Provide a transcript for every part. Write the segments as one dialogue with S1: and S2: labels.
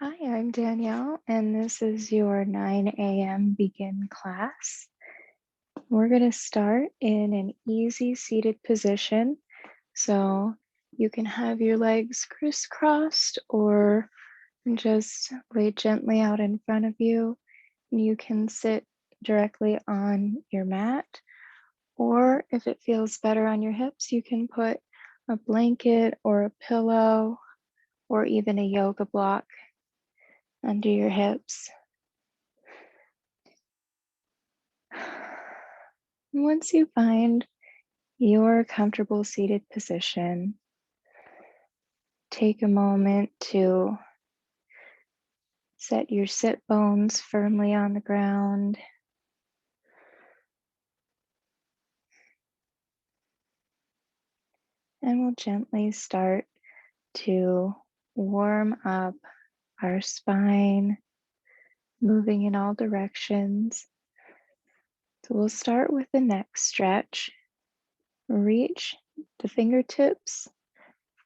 S1: Hi, I'm Danielle, and this is your 9 a.m. begin class. We're going to start in an easy seated position. So you can have your legs crisscrossed or just lay gently out in front of you. You can sit directly on your mat, or if it feels better on your hips, you can put a blanket or a pillow or even a yoga block under your hips. Once you find your comfortable seated position, take a moment to set your sit bones firmly on the ground. And we'll gently start to warm up our spine, moving in all directions. So we'll start with the neck stretch. Reach the fingertips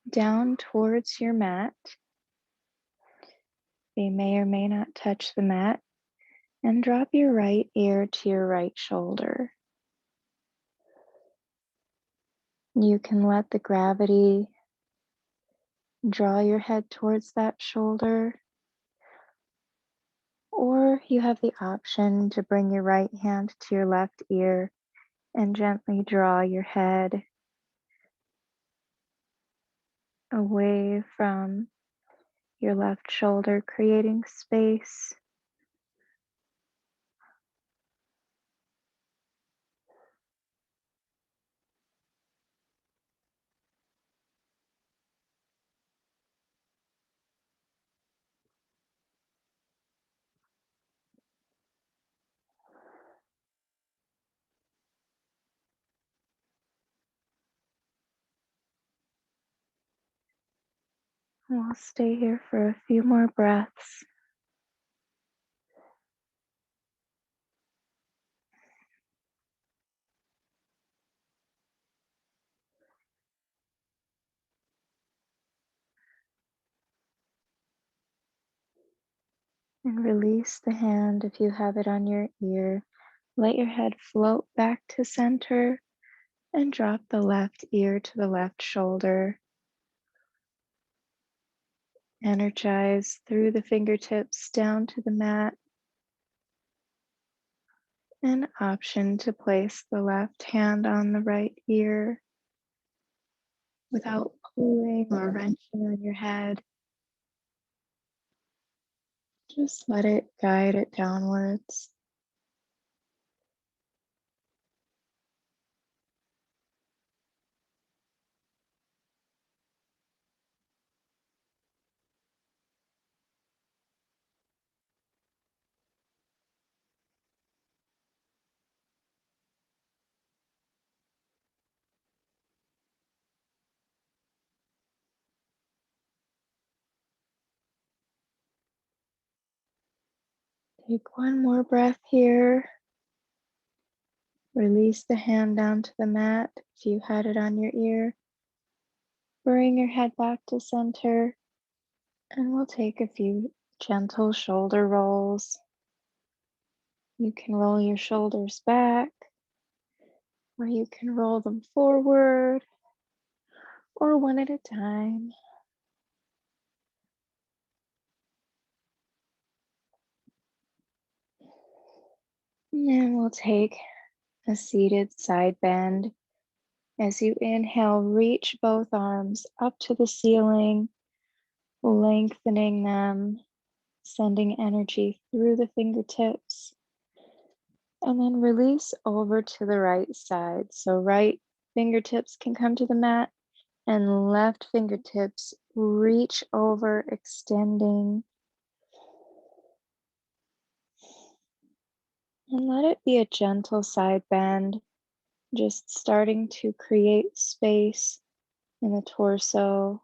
S1: down towards your mat. They may or may not touch the mat. And drop your right ear to your right shoulder. You can let the gravity draw your head towards that shoulder, or you have the option to bring your right hand to your left ear and gently draw your head away from your left shoulder, creating space. We'll stay here for a few more breaths. And release the hand if you have it on your ear. Let your head float back to center and drop the left ear to the left shoulder. Energize through the fingertips down to the mat. An option to place the left hand on the right ear without pulling or wrenching on your head. Just let it guide it downwards. Take one more breath here. Release the hand down to the mat if you had it on your ear. Bring your head back to center, and we'll take a few gentle shoulder rolls. You can roll your shoulders back, or you can roll them forward, or one at a time. And then we'll take a seated side bend. As you inhale, reach both arms up to the ceiling, lengthening them, sending energy through the fingertips. And then release over to the right side. So right fingertips can come to the mat and left fingertips reach over, extending. And let it be a gentle side bend, just starting to create space in the torso.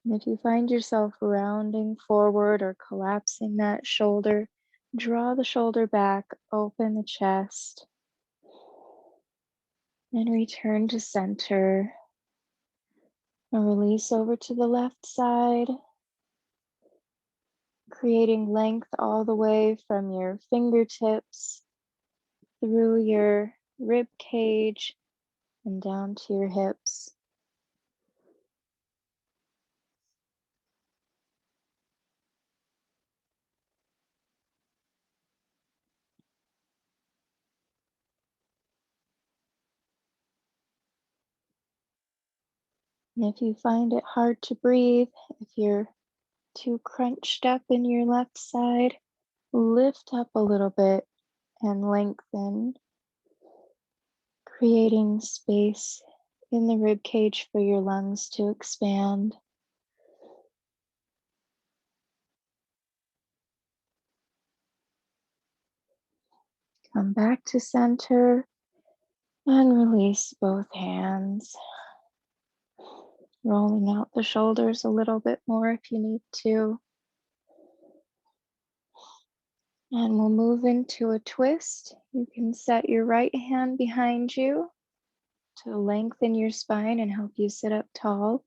S1: And if you find yourself rounding forward or collapsing that shoulder, Draw the shoulder back, open the chest, and return to center. And release over to the left side, creating length all the way from your fingertips through your rib cage and down to your hips. And if you find it hard to breathe, if you're too crunched up in your left side, lift up a little bit and lengthen, creating space in the rib cage for your lungs to expand. Come back to center and release both hands. Rolling out the shoulders a little bit more if you need to. And we'll move into a twist. You can set your right hand behind you to lengthen your spine and help you sit up tall.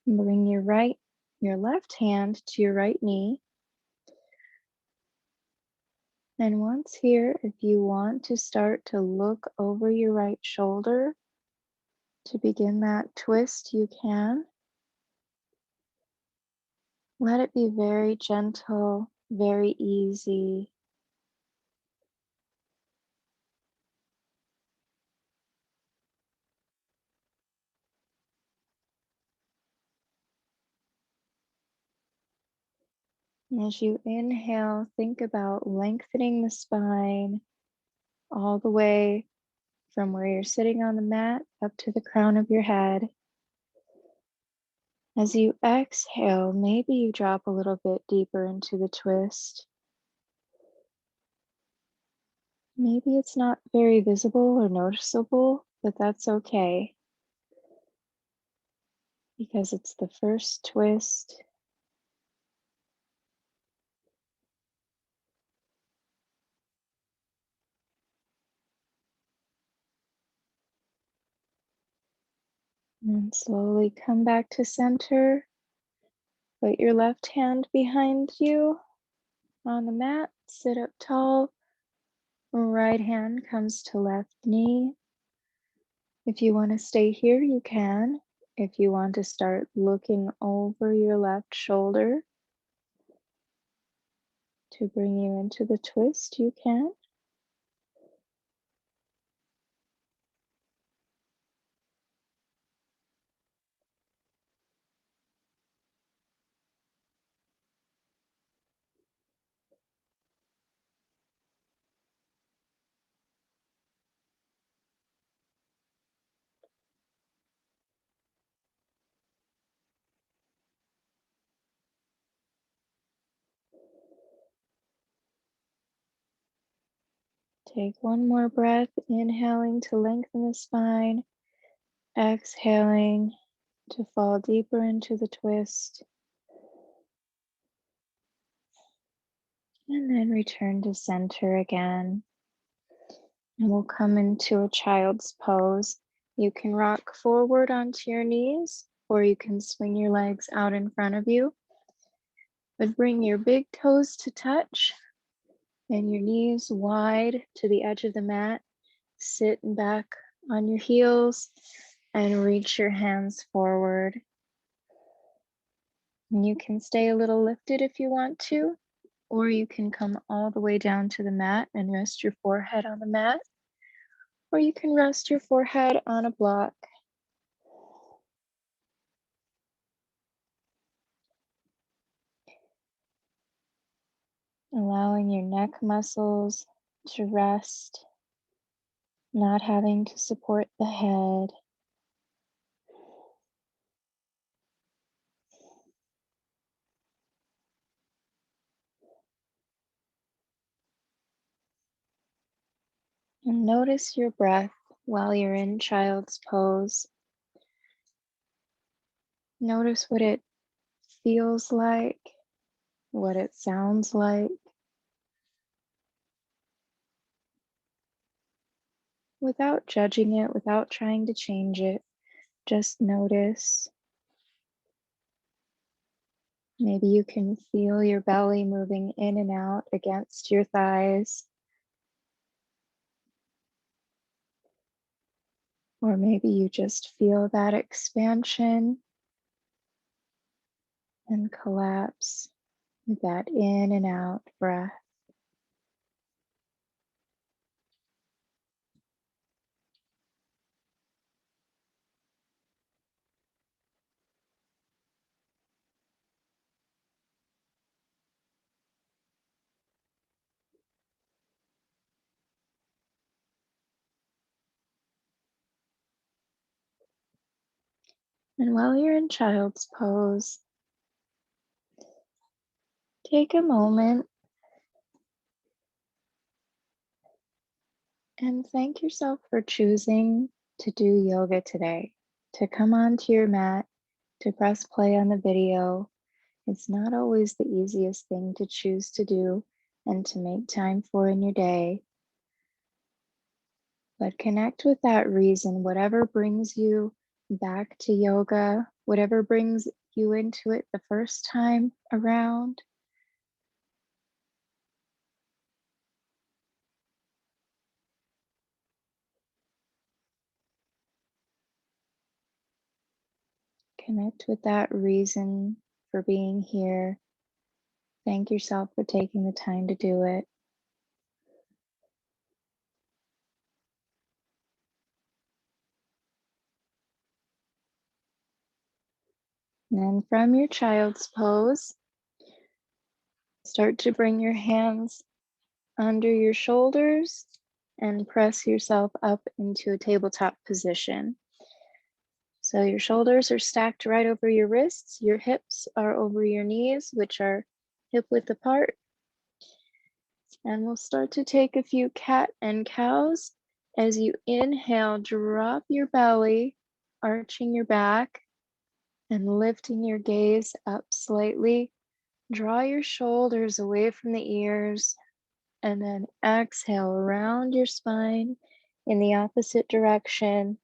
S1: And bring your left hand to your right knee. And once here, if you want to start to look over your right shoulder to begin that twist, you can. Let it be very gentle, very easy. And as you inhale, think about lengthening the spine all the way from where you're sitting on the mat up to the crown of your head. As you exhale, maybe you drop a little bit deeper into the twist. Maybe it's not very visible or noticeable, but that's okay because it's the first twist. And slowly come back to center. Put your left hand behind you on the mat. Sit up tall. Right hand comes to left knee. If you want to stay here, you can. If you want to start looking over your left shoulder to bring you into the twist, you can. Take one more breath, inhaling to lengthen the spine, exhaling to fall deeper into the twist, and then return to center again. And we'll come into a child's pose. You can rock forward onto your knees, or you can swing your legs out in front of you. But bring your big toes to touch and your knees wide to the edge of the mat. Sit back on your heels and reach your hands forward. And you can stay a little lifted if you want to, or you can come all the way down to the mat and rest your forehead on the mat, or you can rest your forehead on a block. Allowing your neck muscles to rest, not having to support the head. And notice your breath while you're in child's pose. Notice what it feels like, what it sounds like. without judging it, without trying to change it. Just notice. Maybe you can feel your belly moving in and out against your thighs. Or maybe you just feel that expansion and collapse with that in and out breath. And while you're in child's pose, take a moment and thank yourself for choosing to do yoga today, to come onto your mat, to press play on the video. It's not always the easiest thing to choose to do and to make time for in your day, but connect with that reason, whatever brings you back to yoga, whatever brings you into it the first time around. Connect with that reason for being here. Thank yourself for taking the time to do it. And then from your child's pose, start to bring your hands under your shoulders and press yourself up into a tabletop position. So your shoulders are stacked right over your wrists, your hips are over your knees, which are hip width apart. And we'll start to take a few cat and cows. As you inhale, drop your belly, arching your back and lifting your gaze up slightly. Draw your shoulders away from the ears and then exhale around your spine in the opposite direction.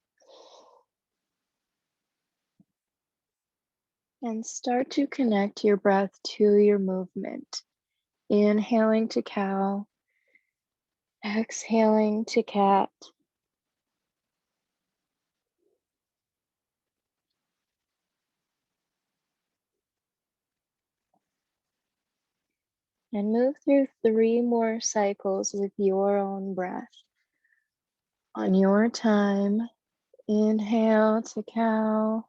S1: And start to connect your breath to your movement. Inhaling to cow, exhaling to cat. And move through 3 more cycles with your own breath. On your time, inhale to cow,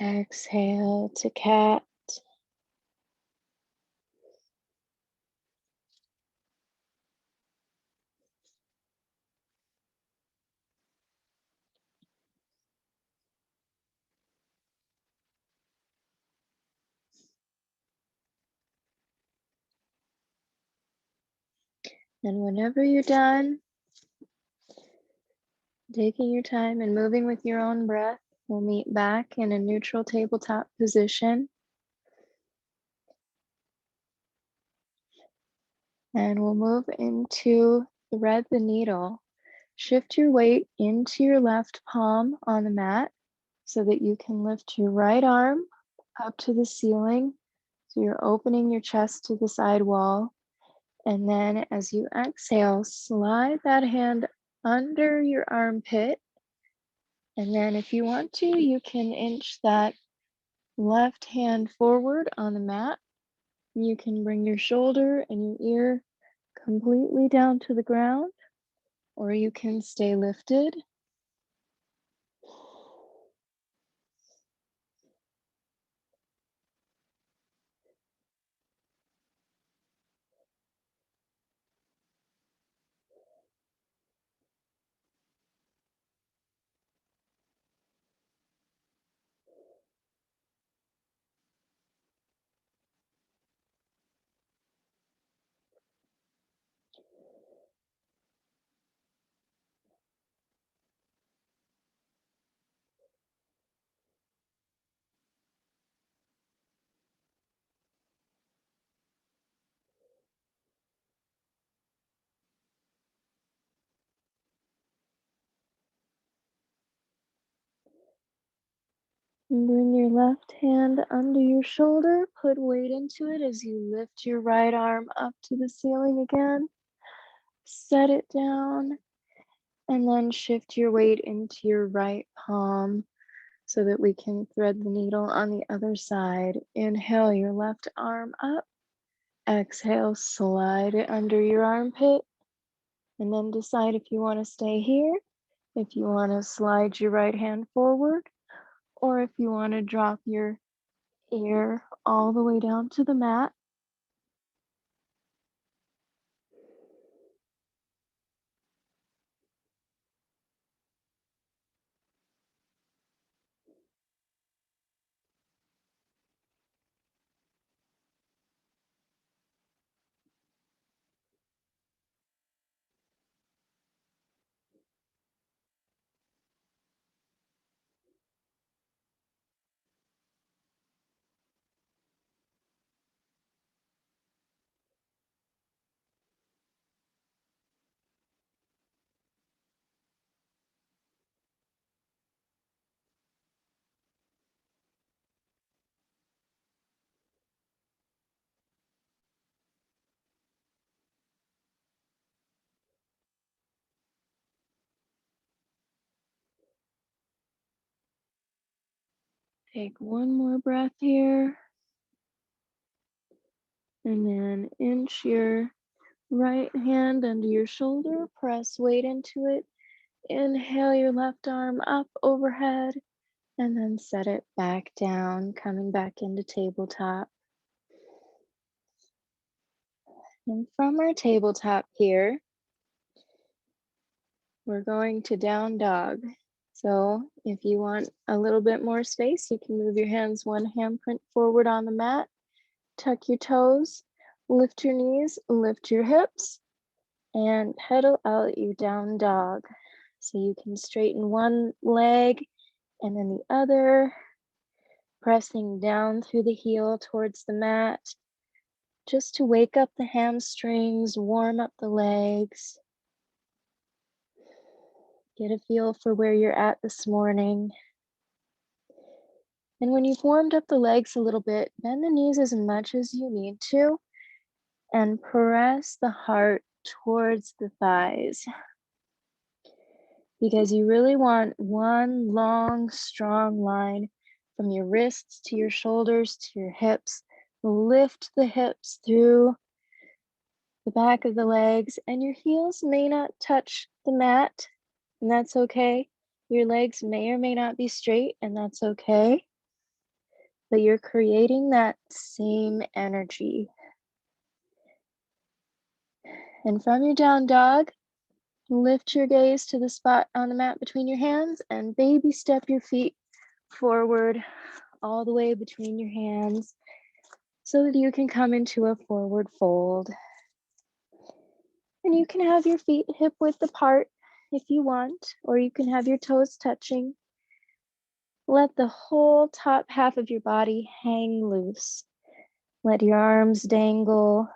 S1: exhale to cat. And whenever you're done, taking your time and moving with your own breath, we'll meet back in a neutral tabletop position. And we'll move into thread the needle. Shift your weight into your left palm on the mat so that you can lift your right arm up to the ceiling. So you're opening your chest to the side wall. And then as you exhale, slide that hand under your armpit. And then if you want to, you can inch that left hand forward on the mat. You can bring your shoulder and your ear completely down to the ground, or you can stay lifted. And bring your left hand under your shoulder. Put weight into it as you lift your right arm up to the ceiling again. Set it down. And then shift your weight into your right palm so that we can thread the needle on the other side. Inhale your left arm up. Exhale, slide it under your armpit. And then decide if you want to stay here, if you want to slide your right hand forward, or if you want to drop your ear all the way down to the mat. Take one more breath here. And then inch your right hand under your shoulder, press weight into it. Inhale your left arm up overhead, and then set it back down, coming back into tabletop. And from our tabletop here, we're going to down dog. So if you want a little bit more space, you can move your hands one handprint forward on the mat, tuck your toes, lift your knees, lift your hips, and pedal out your down dog. So you can straighten one leg and then the other, pressing down through the heel towards the mat, just to wake up the hamstrings, warm up the legs. Get a feel for where you're at this morning. And when you've warmed up the legs a little bit, bend the knees as much as you need to and press the heart towards the thighs. Because you really want one long, strong line from your wrists to your shoulders to your hips. Lift the hips through the back of the legs, and your heels may not touch the mat, and that's okay. Your legs may or may not be straight, and that's okay. But you're creating that same energy. And from your down dog, lift your gaze to the spot on the mat between your hands and baby step your feet forward all the way between your hands so that you can come into a forward fold. And you can have your feet hip width apart if you want, or you can have your toes touching. Let the whole top half of your body hang loose. Let your arms dangle.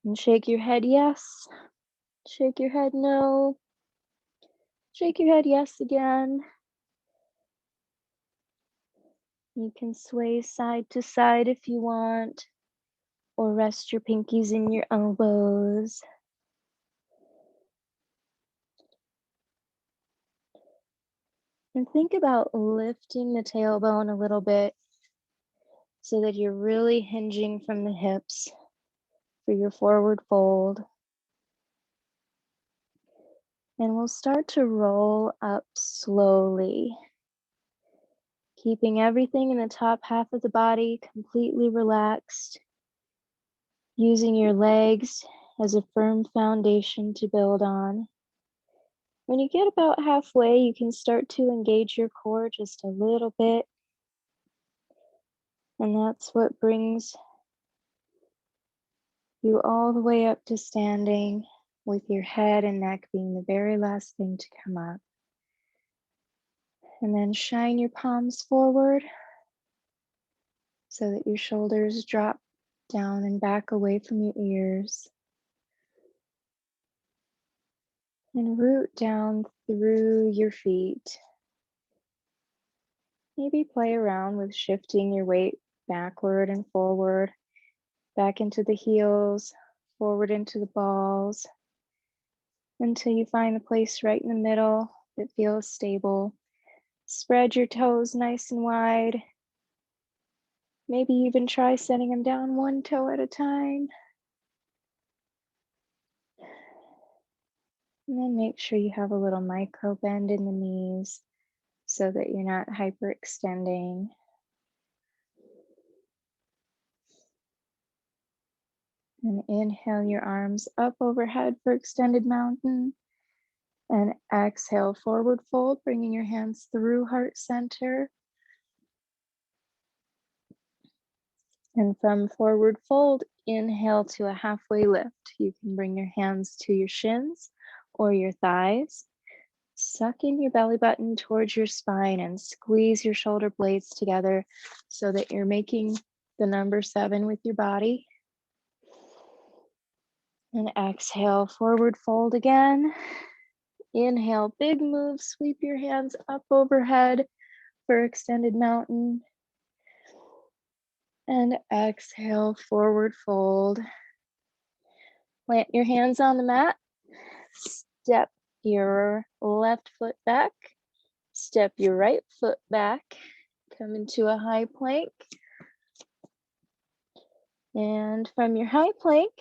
S1: And shake your head yes. Shake your head no. Shake your head yes again. You can sway side to side if you want, or rest your pinkies in your elbows. And think about lifting the tailbone a little bit so that you're really hinging from the hips for your forward fold. And we'll start to roll up slowly, keeping everything in the top half of the body completely relaxed, using your legs as a firm foundation to build on. When you get about halfway, you can start to engage your core just a little bit. And that's what brings you all the way up to standing, with your head and neck being the very last thing to come up. And then shine your palms forward so that your shoulders drop down and back away from your ears. And root down through your feet. Maybe play around with shifting your weight backward and forward, back into the heels, forward into the balls, until you find the place right in the middle that feels stable. Spread your toes nice and wide. Maybe even try setting them down one toe at a time. And then make sure you have a little micro bend in the knees so that you're not hyperextending. And inhale your arms up overhead for extended mountain. And exhale, forward fold, bringing your hands through heart center. And from forward fold, inhale to a halfway lift. You can bring your hands to your shins or your thighs. Suck in your belly button towards your spine and squeeze your shoulder blades together so that you're making the number 7 with your body. And exhale, forward fold again. Inhale, big move, sweep your hands up overhead for extended mountain. And exhale, forward fold. Plant your hands on the mat. Step your left foot back. Step your right foot back. Come into a high plank. And from your high plank,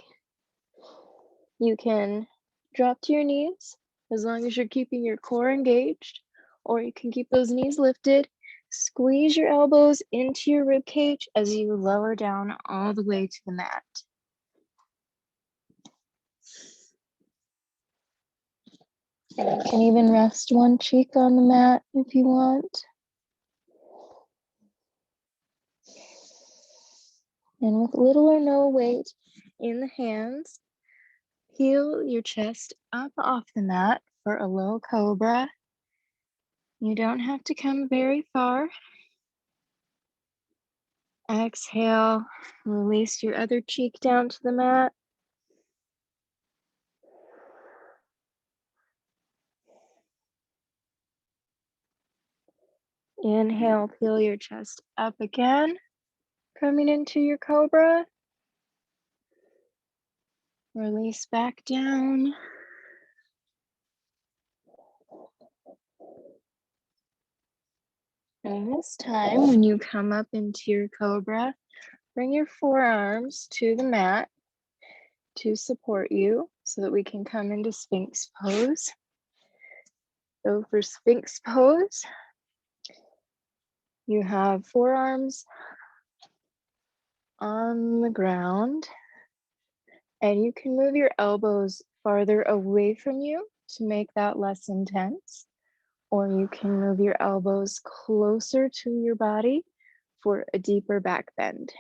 S1: you can drop to your knees as long as you're keeping your core engaged, or you can keep those knees lifted. Squeeze your elbows into your rib cage as you lower down all the way to the mat. And you can even rest one cheek on the mat if you want. And with little or no weight in the hands, heel your chest up off the mat for a low cobra. You don't have to come very far. Exhale, release your other cheek down to the mat. Inhale, peel your chest up again, coming into your cobra. Release back down. And this time, when you come up into your cobra, bring your forearms to the mat to support you so that we can come into Sphinx pose. So for Sphinx pose, you have forearms on the ground, and you can move your elbows farther away from you to make that less intense, or you can move your elbows closer to your body for a deeper back bend.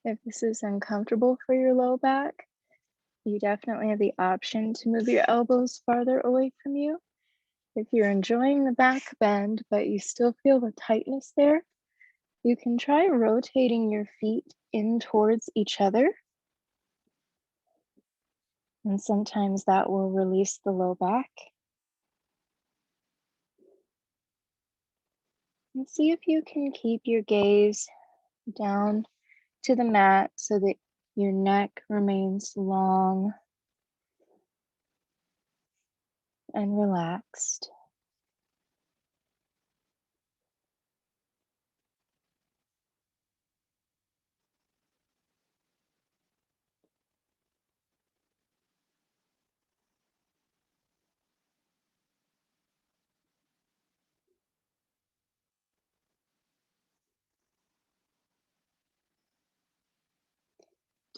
S1: If this is uncomfortable for your low back, you definitely have the option to move your elbows farther away from you. If you're enjoying the back bend, but you still feel the tightness there, you can try rotating your feet in towards each other. And sometimes that will release the low back. And see if you can keep your gaze down to the mat so that your neck remains long and relaxed.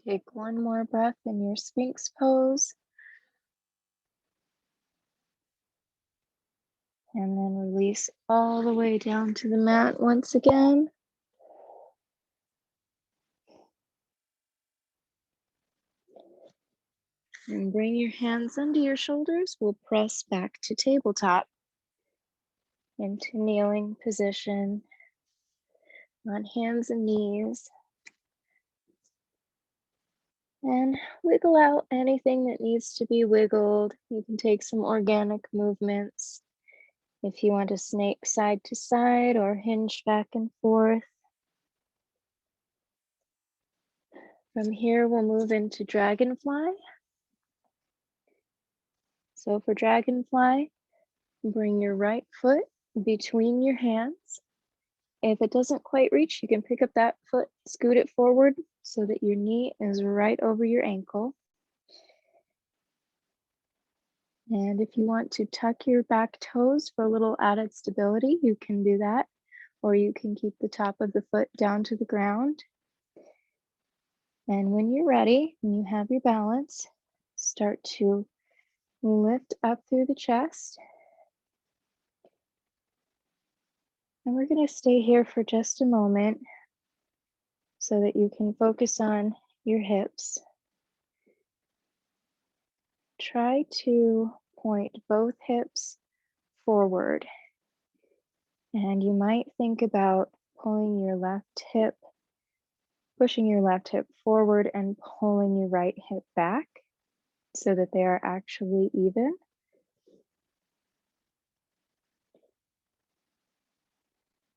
S1: Take one more breath in your Sphinx pose. And then release all the way down to the mat once again. And bring your hands under your shoulders. We'll press back to tabletop into kneeling position on hands and knees. And wiggle out anything that needs to be wiggled. You can take some organic movements if you want to snake side to side or hinge back and forth. From here, we'll move into dragonfly. So for dragonfly, bring your right foot between your hands. If it doesn't quite reach, you can pick up that foot, scoot it forward so that your knee is right over your ankle. And if you want to tuck your back toes for a little added stability, you can do that. Or you can keep the top of the foot down to the ground. And when you're ready, when you have your balance, start to lift up through the chest. And we're going to stay here for just a moment so that you can focus on your hips. Try to point both hips forward. And you might think about pulling your left hip, pushing your left hip forward and pulling your right hip back so that they are actually even.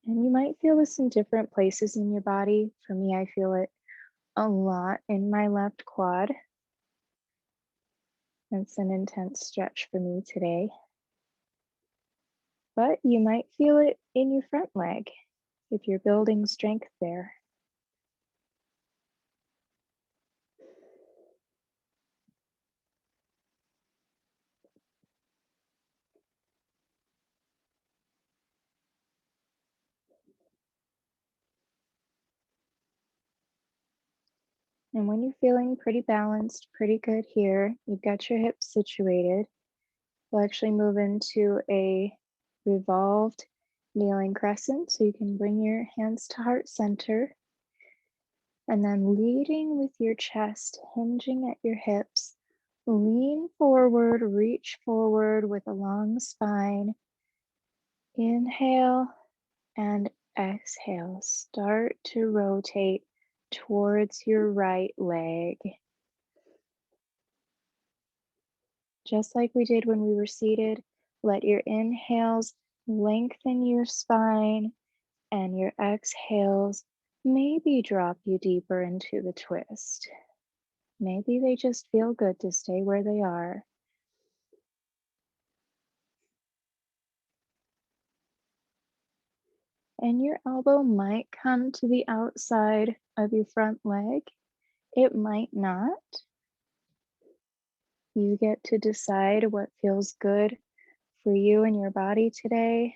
S1: And you might feel this in different places in your body. For me, I feel it a lot in my left quad. It's an intense stretch for me today. But you might feel it in your front leg if you're building strength there. And when you're feeling pretty balanced, pretty good here, you've got your hips situated, we'll actually move into a revolved kneeling crescent. So you can bring your hands to heart center and then leading with your chest, hinging at your hips. Lean forward, reach forward with a long spine. Inhale and exhale. Start to rotate towards your right leg. Just like we did when we were seated, let your inhales lengthen your spine and your exhales maybe drop you deeper into the twist. Maybe they just feel good to stay where they are. And your elbow might come to the outside of your front leg. It might not. You get to decide what feels good for you and your body today.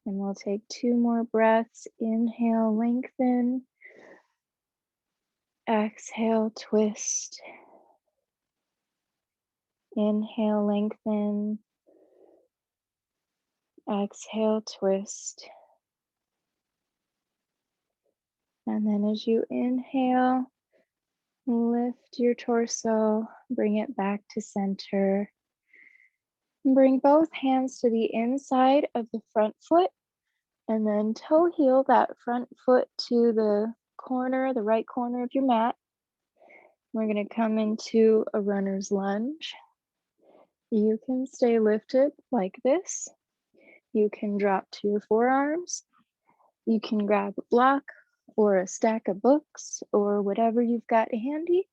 S1: And we'll take 2 more breaths. Inhale, lengthen. Exhale, twist. Inhale, lengthen. Exhale, twist. And then as you inhale, lift your torso, bring it back to center. Bring both hands to the inside of the front foot and then toe heel that front foot to the corner, the right corner of your mat. We're going to come into a runner's lunge. You can stay lifted like this. You can drop to your forearms. You can grab a block or a stack of books or whatever you've got handy.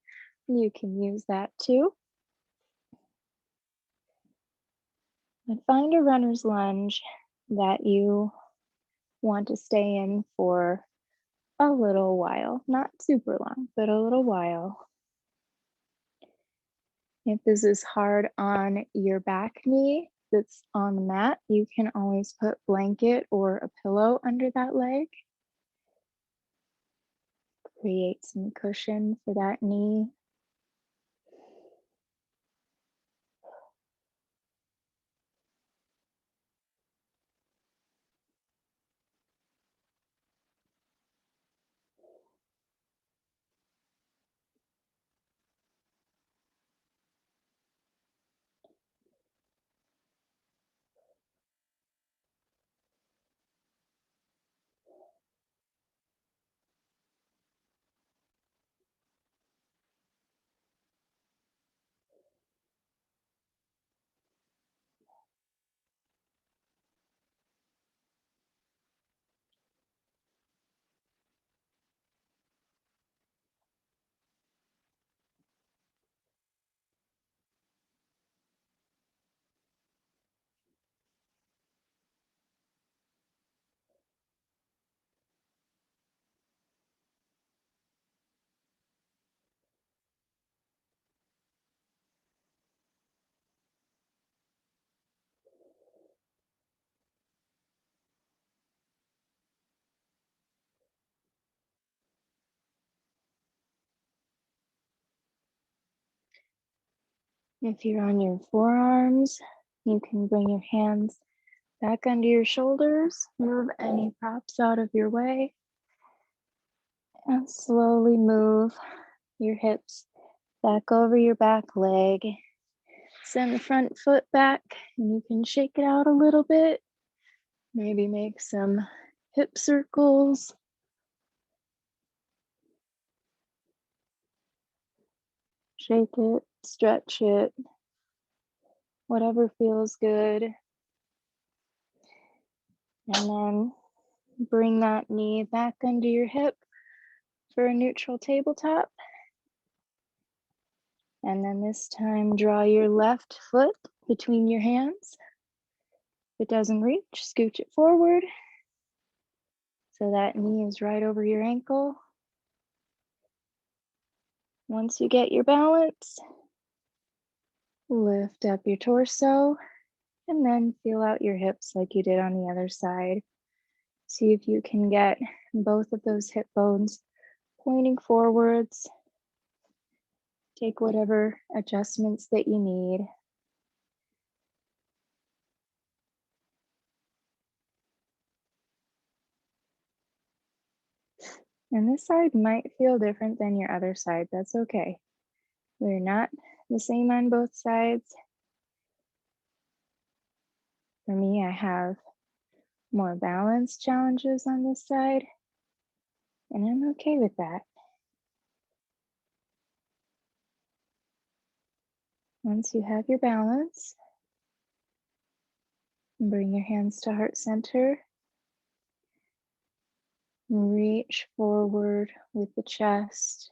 S1: You can use that too. And find a runner's lunge that you want to stay in for a little while, not super long, but a little while. If this is hard on your back knee that's on the mat, you can always put blanket or a pillow under that leg. Create some cushion for that knee. If you're on your forearms, you can bring your hands back under your shoulders, move any props out of your way, and slowly move your hips back over your back leg. Send the front foot back, and you can shake it out a little bit. Maybe make some hip circles. Shake it, stretch it, whatever feels good. And then bring that knee back under your hip for a neutral tabletop. And then this time, draw your left foot between your hands. If it doesn't reach, scooch it forward so that knee is right over your ankle. Once you get your balance, lift up your torso and then feel out your hips like you did on the other side. See if you can get both of those hip bones pointing forwards. Take whatever adjustments that you need. And this side might feel different than your other side. That's okay. We're not the same on both sides. For me, I have more balance challenges on this side, and I'm okay with that. Once you have your balance, bring your hands to heart center. Reach forward with the chest.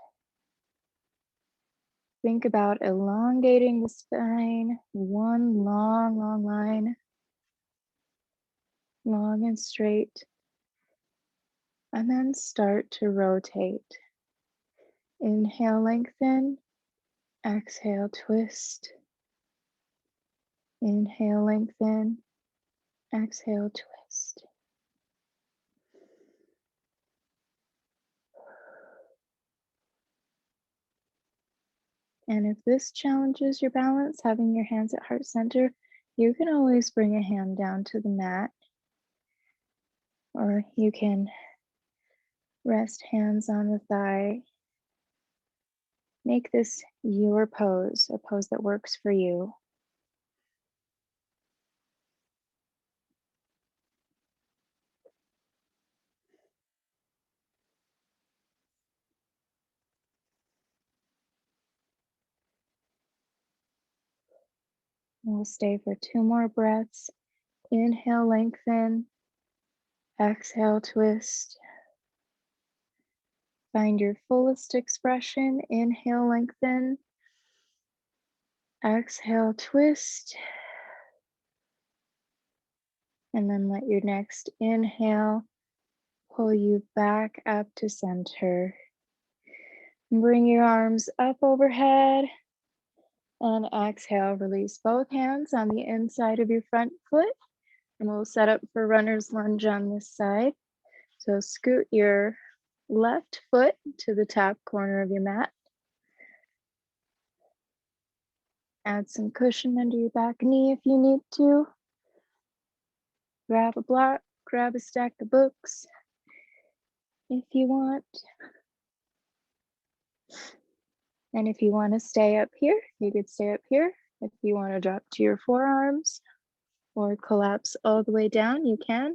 S1: Think about elongating the spine, one long, long line, long and straight, and then start to rotate. Inhale, lengthen. Exhale, twist. Inhale, lengthen. Exhale, twist. And if this challenges your balance, having your hands at heart center, you can always bring a hand down to the mat, or you can rest hands on the thigh. Make this your pose, a pose that works for you. We'll stay for 2 more breaths. Inhale, lengthen. Exhale, twist. Find your fullest expression. Inhale, lengthen. Exhale, twist. And then let your next inhale pull you back up to center. Bring your arms up overhead. And exhale, release both hands on the inside of your front foot. And we'll set up for runner's lunge on this side. So scoot your left foot to the top corner of your mat. Add some cushion under your back knee if you need to. Grab a block, grab a stack of books if you want. And if you want to stay up here, you could stay up here. If you want to drop to your forearms or collapse all the way down, you can.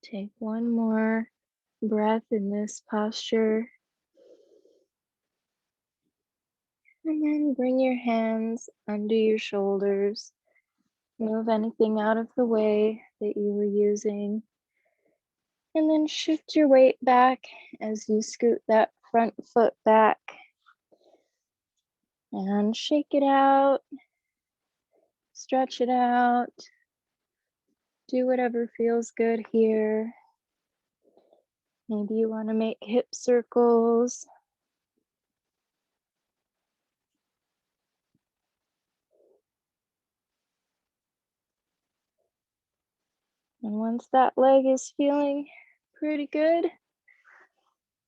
S1: Take one more breath in this posture. And then bring your hands under your shoulders. Move anything out of the way that you were using. And then shift your weight back as you scoot that front foot back. And shake it out. Stretch it out. Do whatever feels good here. Maybe you want to make hip circles. And once that leg is feeling pretty good,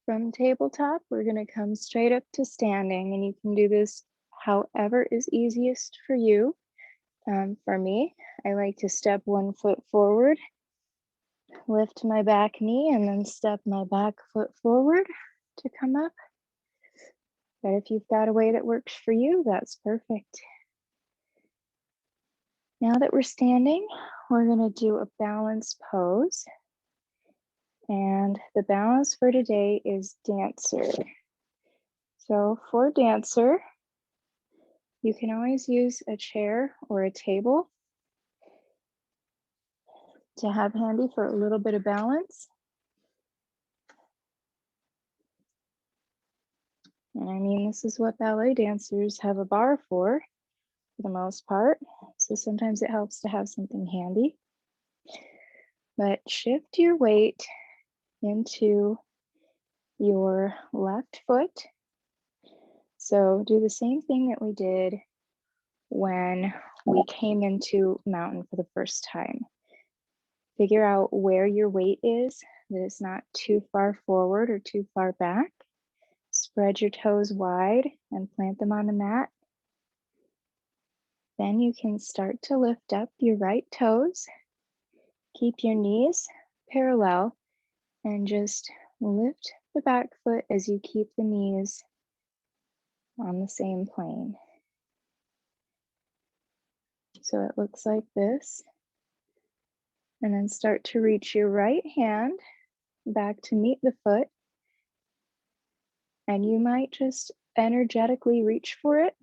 S1: from tabletop, we're going to come straight up to standing. And you can do this however is easiest for you. For me, I like to step one foot forward, lift my back knee, and then step my back foot forward to come up. But if you've got a way that works for you, that's perfect. Now that we're standing, we're going to do a balance pose. And the balance for today is dancer. So for dancer, you can always use a chair or a table to have handy for a little bit of balance. And I mean, this is what ballet dancers have a bar for the most part. So sometimes it helps to have something handy. But shift your weight into your left foot. So do the same thing that we did when we came into mountain for the first time. Figure out where your weight is, that it's not too far forward or too far back. Spread your toes wide and plant them on the mat. Then you can start to lift up your right toes. Keep your knees parallel and just lift the back foot as you keep the knees on the same plane. So it looks like this. And then start to reach your right hand back to meet the foot. And you might just energetically reach for it.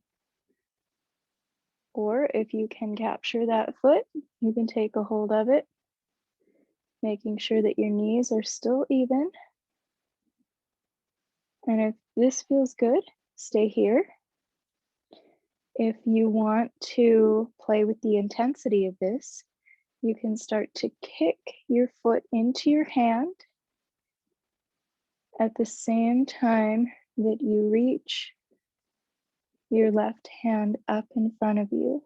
S1: Or if you can capture that foot, you can take a hold of it, making sure that your knees are still even. And if this feels good, stay here. If you want to play with the intensity of this, you can start to kick your foot into your hand at the same time that you reach your left hand up in front of you.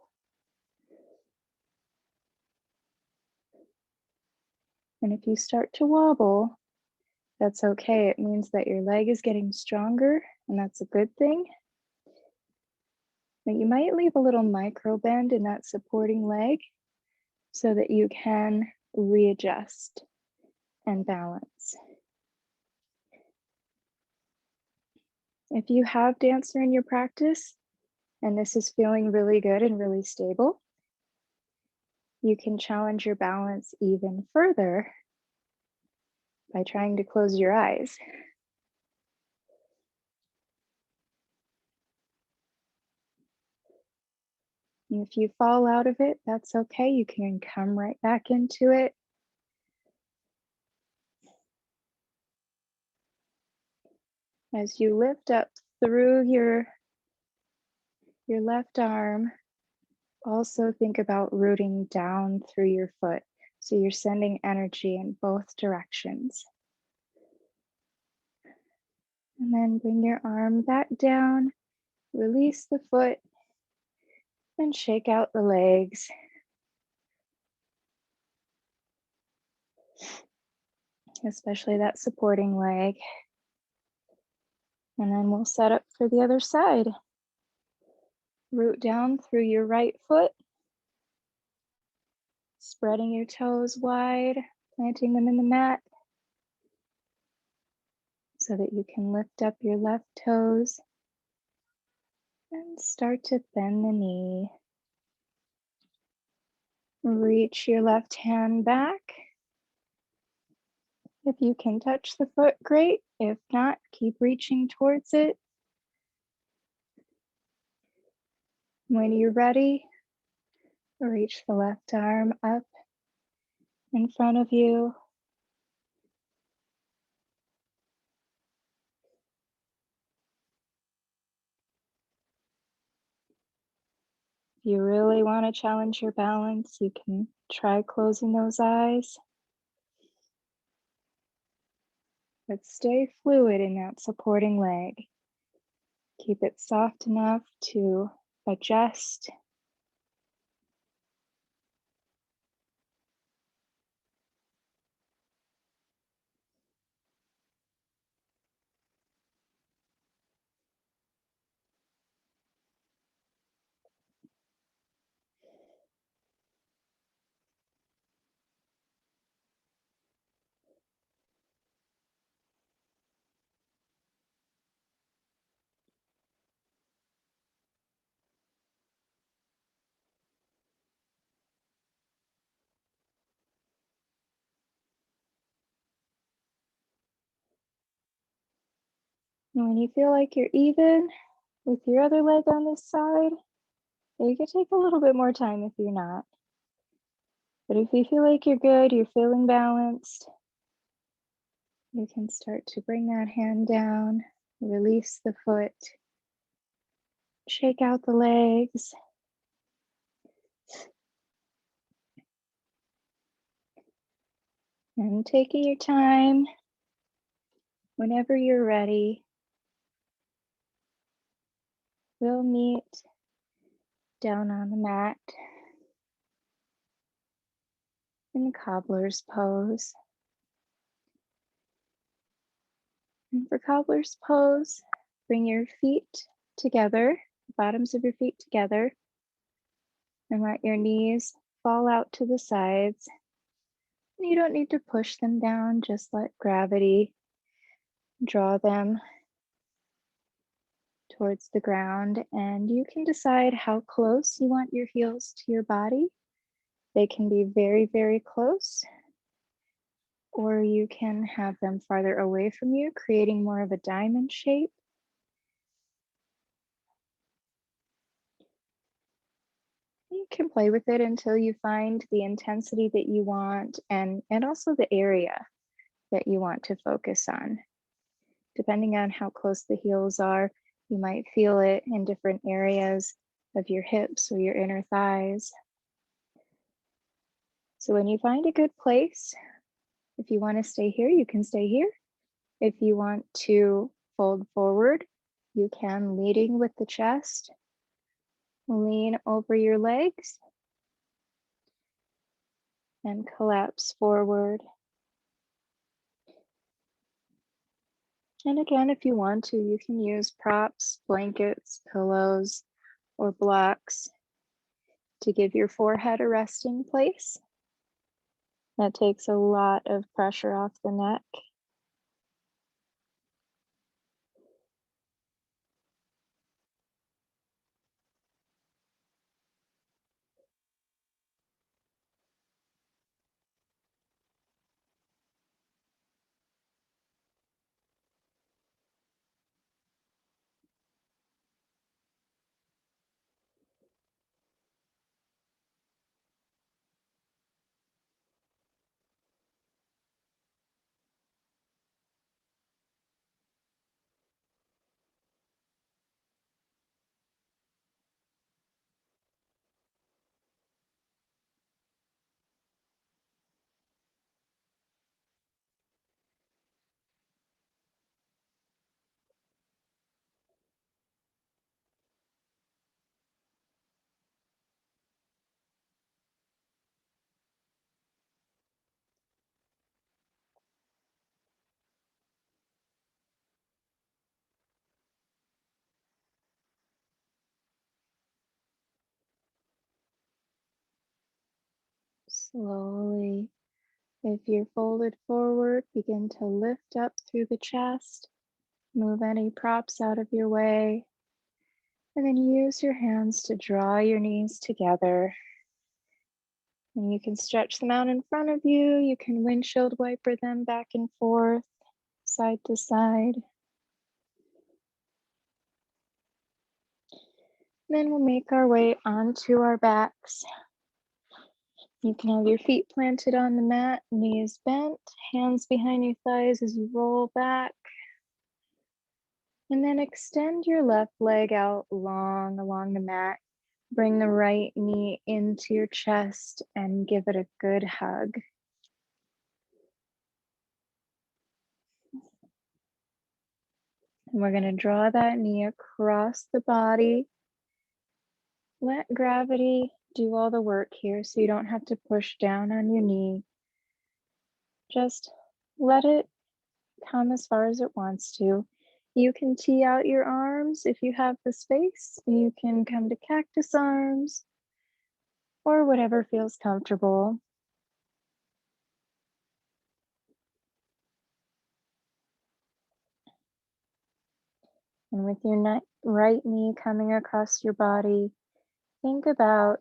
S1: And if you start to wobble, that's okay. It means that your leg is getting stronger, and that's a good thing. But you might leave a little micro bend in that supporting leg so that you can readjust and balance. If you have dancer in your practice and this is feeling really good and really stable, you can challenge your balance even further by trying to close your eyes. And if you fall out of it, that's okay. You can come right back into it. As you lift up through your left arm, also think about rooting down through your foot. So you're sending energy in both directions. And then bring your arm back down, release the foot, and shake out the legs. Especially that supporting leg. And then we'll set up for the other side. Root down through your right foot, spreading your toes wide, planting them in the mat so that you can lift up your left toes and start to bend the knee. Reach your left hand back If you can touch the foot, great. If not, keep reaching towards it. When you're ready, reach the left arm up in front of you. If you really want to challenge your balance, you can try closing those eyes. But stay fluid in that supporting leg. Keep it soft enough to adjust. And when you feel like you're even with your other leg on this side, you can take a little bit more time if you're not. But if you feel like you're good, you're feeling balanced, you can start to bring that hand down, release the foot, shake out the legs. And taking your time, whenever you're ready, we'll meet down on the mat in cobbler's pose. And for cobbler's pose, bring your feet together, the bottoms of your feet together, and let your knees fall out to the sides. You don't need to push them down, just let gravity draw them towards the ground, and you can decide how close you want your heels to your body. They can be very, very close, or you can have them farther away from you, creating more of a diamond shape. You can play with it until you find the intensity that you want and also the area that you want to focus on. Depending on how close the heels are, you might feel it in different areas of your hips or your inner thighs. So when you find a good place, if you want to stay here, you can stay here. If you want to fold forward, you can, leading with the chest. Lean over your legs and collapse forward. And again, if you want to, you can use props, blankets, pillows, or blocks to give your forehead a resting place. That takes a lot of pressure off the neck. Slowly, if you're folded forward, begin to lift up through the chest. Move any props out of your way. And then use your hands to draw your knees together. And you can stretch them out in front of you. You can windshield wiper them back and forth, side to side. Then we'll make our way onto our backs. You can have your feet planted on the mat, knees bent, hands behind your thighs as you roll back. And then extend your left leg out long along the mat. Bring the right knee into your chest and give it a good hug. And we're going to draw that knee across the body. Let gravity do all the work here so you don't have to push down on your knee. Just let it come as far as it wants to. You can tee out your arms if you have the space. You can come to cactus arms or whatever feels comfortable. And with your right knee coming across your body, think about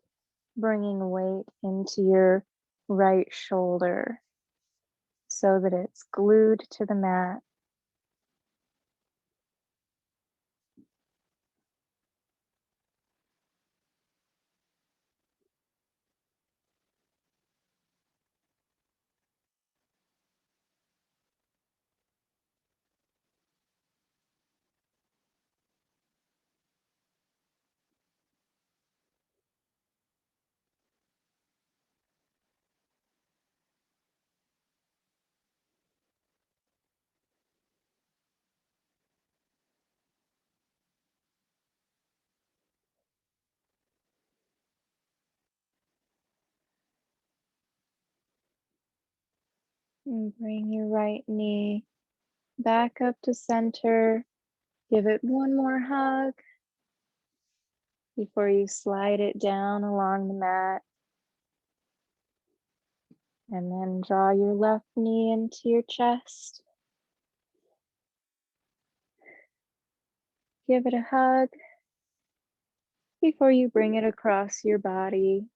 S1: bringing weight into your right shoulder so that it's glued to the mat. And bring your right knee back up to center. Give it one more hug before you slide it down along the mat. And then draw your left knee into your chest. Give it a hug before you bring it across your body.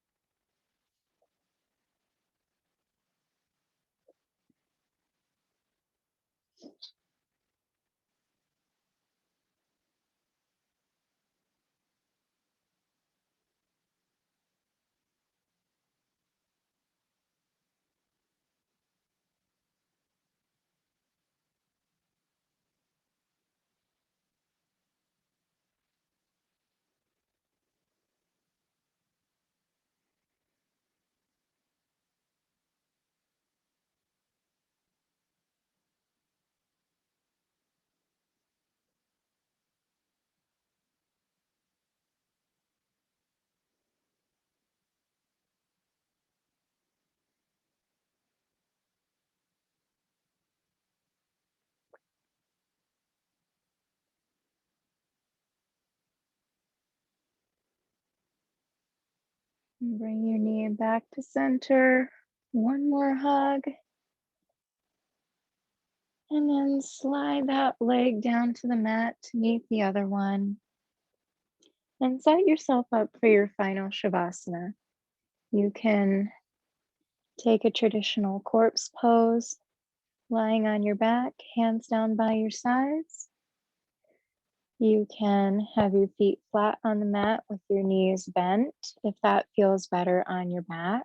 S1: And bring your knee back to center. One more hug. And then slide that leg down to the mat to meet the other one. And set yourself up for your final Shavasana. You can take a traditional corpse pose, lying on your back, hands down by your sides. You can have your feet flat on the mat with your knees bent if that feels better on your back.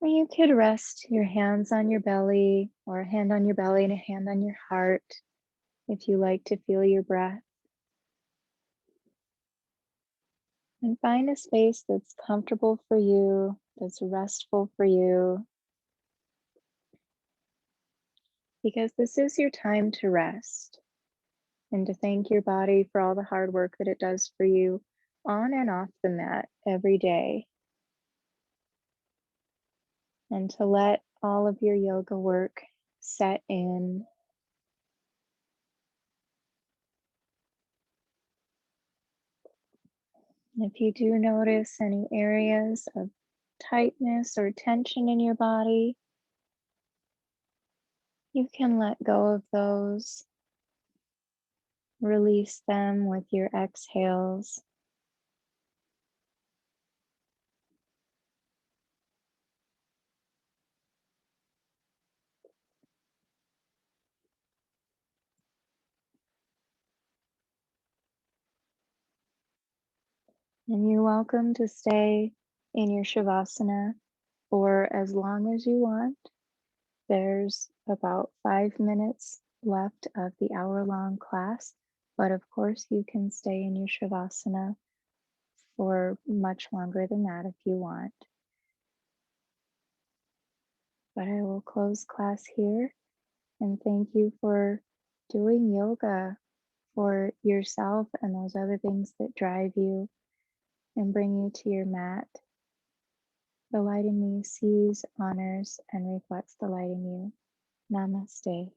S1: Or you could rest your hands on your belly, or a hand on your belly and a hand on your heart if you like to feel your breath. And find a space that's comfortable for you, that's restful for you, because this is your time to rest and to thank your body for all the hard work that it does for you on and off the mat every day, and to let all of your yoga work set in. If you do notice any areas of tightness or tension in your body, you can let go of those, release them with your exhales. And you're welcome to stay in your Shavasana for as long as you want. There's about 5 minutes left of the hour-long class, but of course you can stay in your Shavasana for much longer than that if you want. But I will close class here and thank you for doing yoga for yourself and those other things that drive you and bring you to your mat. The light in me sees, honors, and reflects the light in you. Namaste.